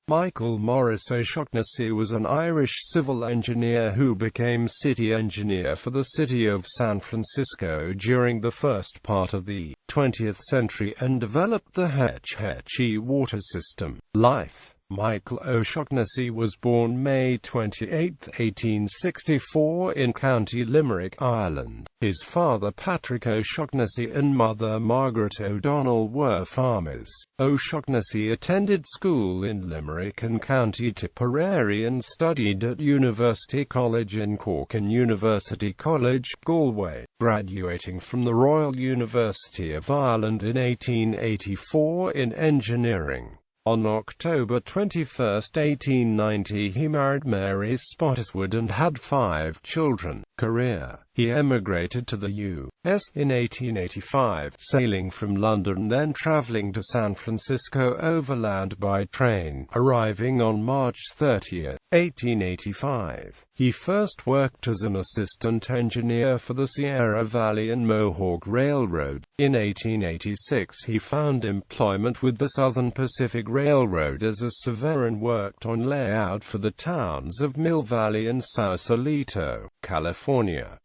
Michael Maurice O'Shaughnessy was an Irish civil engineer who became city engineer for the city of San Francisco during the first part of the 20th century and developed the Hetch-Hetchy water system. Life. Michael O'Shaughnessy was born May 28, 1864 in County Limerick, Ireland. His father Patrick O'Shaughnessy and mother Margaret O'Donnell were farmers. O'Shaughnessy attended school in Limerick and County Tipperary and studied at University College in Cork and University College, Galway, graduating from the Royal University of Ireland in 1884 in engineering. On October 21, 1890 he married Mary Spottiswoode and had 5 children. Career. He emigrated to the U.S. in 1885, sailing from London then traveling to San Francisco overland by train, arriving on March 30, 1885. He first worked as an assistant engineer for the Sierra Valley and Mohawk Railroad. In 1886 he found employment with the Southern Pacific Railroad as a surveyor and worked on layout for the towns of Mill Valley and Sausalito, California.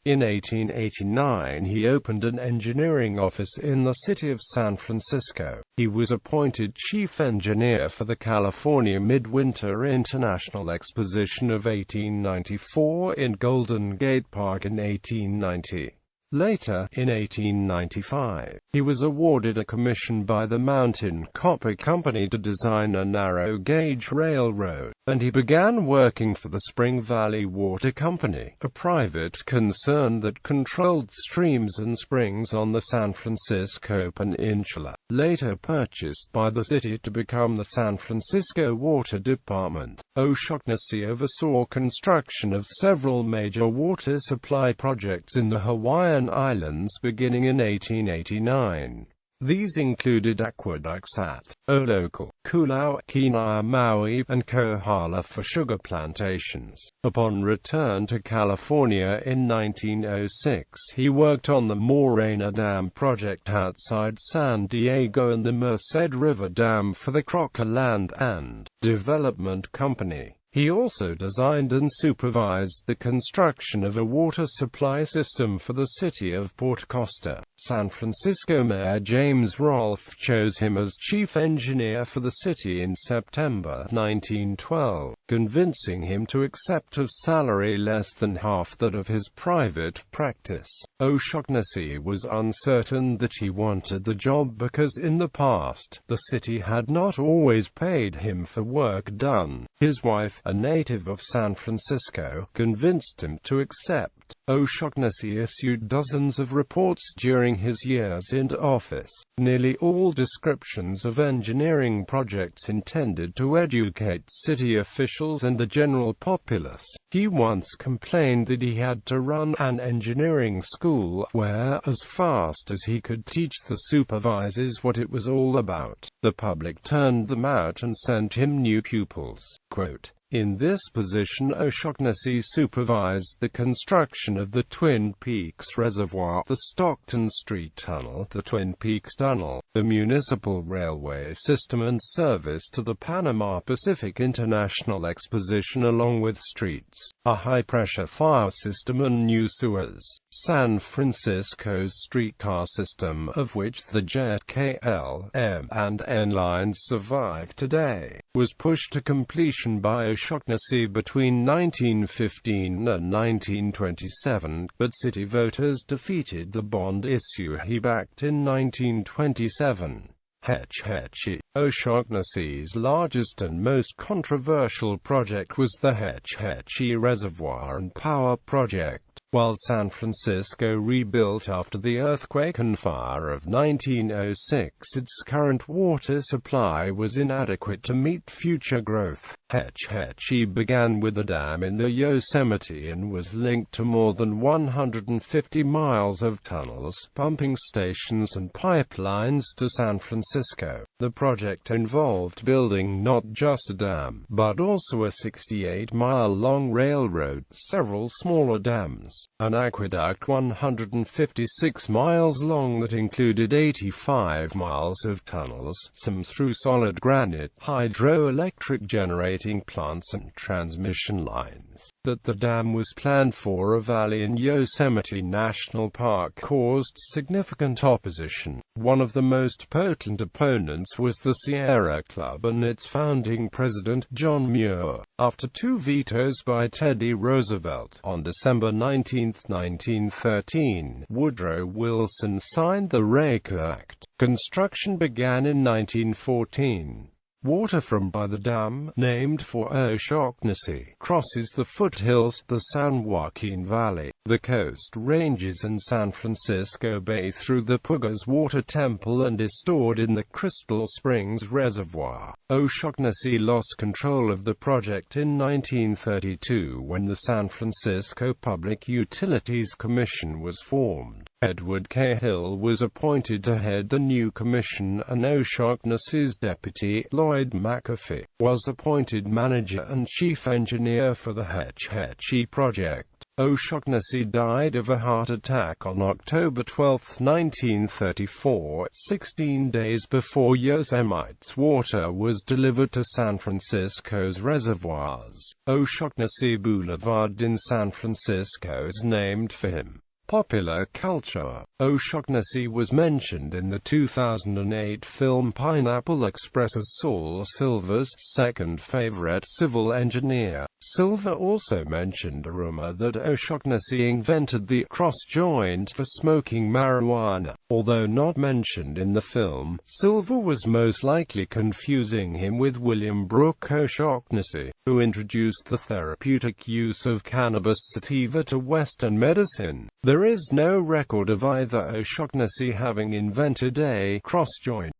In 1889 he opened an engineering office in the city of San Francisco. He was appointed chief engineer for the California Midwinter International Exposition of 1894 in Golden Gate Park in 1890. Later, in 1895, he was awarded a commission by the Mountain Copper Company to design a narrow-gauge railroad, and he began working for the Spring Valley Water Company, a private concern that controlled streams and springs on the San Francisco Peninsula, later purchased by the city to become the San Francisco Water Department. O'Shaughnessy oversaw construction of several major water supply projects in the Hawaiian Islands beginning in 1889. These included aqueducts at Olokal, Kula, Kenai, Maui, and Kohala for sugar plantations. Upon return to California in 1906, he worked on the Morena Dam project outside San Diego and the Merced River Dam for the Crocker Land and Development Company. He also designed and supervised the construction of a water supply system for the city of Port Costa. San Francisco Mayor James Rolfe chose him as chief engineer for the city in September 1912, convincing him to accept a salary less than half that of his private practice. O'Shaughnessy was uncertain that he wanted the job because in the past, the city had not always paid him for work done. His wife, a native of San Francisco, convinced him to accept. O'Shaughnessy issued dozens of reports during his years in office, nearly all descriptions of engineering projects intended to educate city officials and the general populace. He once complained that he had to run an engineering school, where, as fast as he could teach the supervisors what it was all about, the public turned them out and sent him new pupils. Quote, in this position O'Shaughnessy supervised the construction of the Twin Peaks Reservoir, the Stockton Street Tunnel, the Twin Peaks Tunnel, the municipal railway system and service to the Panama Pacific International Exposition along with streets, a high-pressure fire system and new sewers. San Francisco's streetcar system, of which the JET, KL, M, and N lines survive today, was pushed to completion by O'Shaughnessy between 1915 and 1927, but city voters defeated the bond issue he backed in 1927. Hetch-Hetchy. O'Shaughnessy's largest and most controversial project was the Hetch-Hetchy Reservoir and Power Project. While San Francisco rebuilt after the earthquake and fire of 1906, its current water supply was inadequate to meet future growth. Hetch-Hetchy began with a dam in the Yosemite and was linked to more than 150 miles of tunnels, pumping stations and pipelines to San Francisco. The project involved building not just a dam, but also a 68-mile-long railroad, several smaller dams, an aqueduct 156 miles long that included 85 miles of tunnels, some through solid granite, hydroelectric generating plants and transmission lines. That the dam was planned for a valley in Yosemite National Park caused significant opposition. One of the most potent opponents was the Sierra Club and its founding president, John Muir. After 2 vetoes by Teddy Roosevelt, on December 19, 1913, Woodrow Wilson signed the Raker Act. Construction began in 1914. Water from by the dam, named for O'Shaughnessy, crosses the foothills, the San Joaquin Valley, the Coast Ranges and San Francisco Bay through the Pugas Water Temple and is stored in the Crystal Springs Reservoir. O'Shaughnessy lost control of the project in 1932 when the San Francisco Public Utilities Commission was formed. Edward Cahill was appointed to head the new commission, and O'Shaughnessy's deputy, Lloyd McAfee, was appointed manager and chief engineer for the Hetch-Hetchy project. O'Shaughnessy died of a heart attack on October 12, 1934, 16 days before Yosemite's water was delivered to San Francisco's reservoirs. O'Shaughnessy Boulevard in San Francisco is named for him. Popular culture. O'Shaughnessy was mentioned in the 2008 film Pineapple Express as Saul Silver's second favorite civil engineer. Silver also mentioned a rumor that O'Shaughnessy invented the cross-joint for smoking marijuana. Although not mentioned in the film, Silver was most likely confusing him with William Brooke O'Shaughnessy, who introduced the therapeutic use of cannabis sativa to Western medicine. There is no record of either O'Shaughnessy having invented a cross-joint.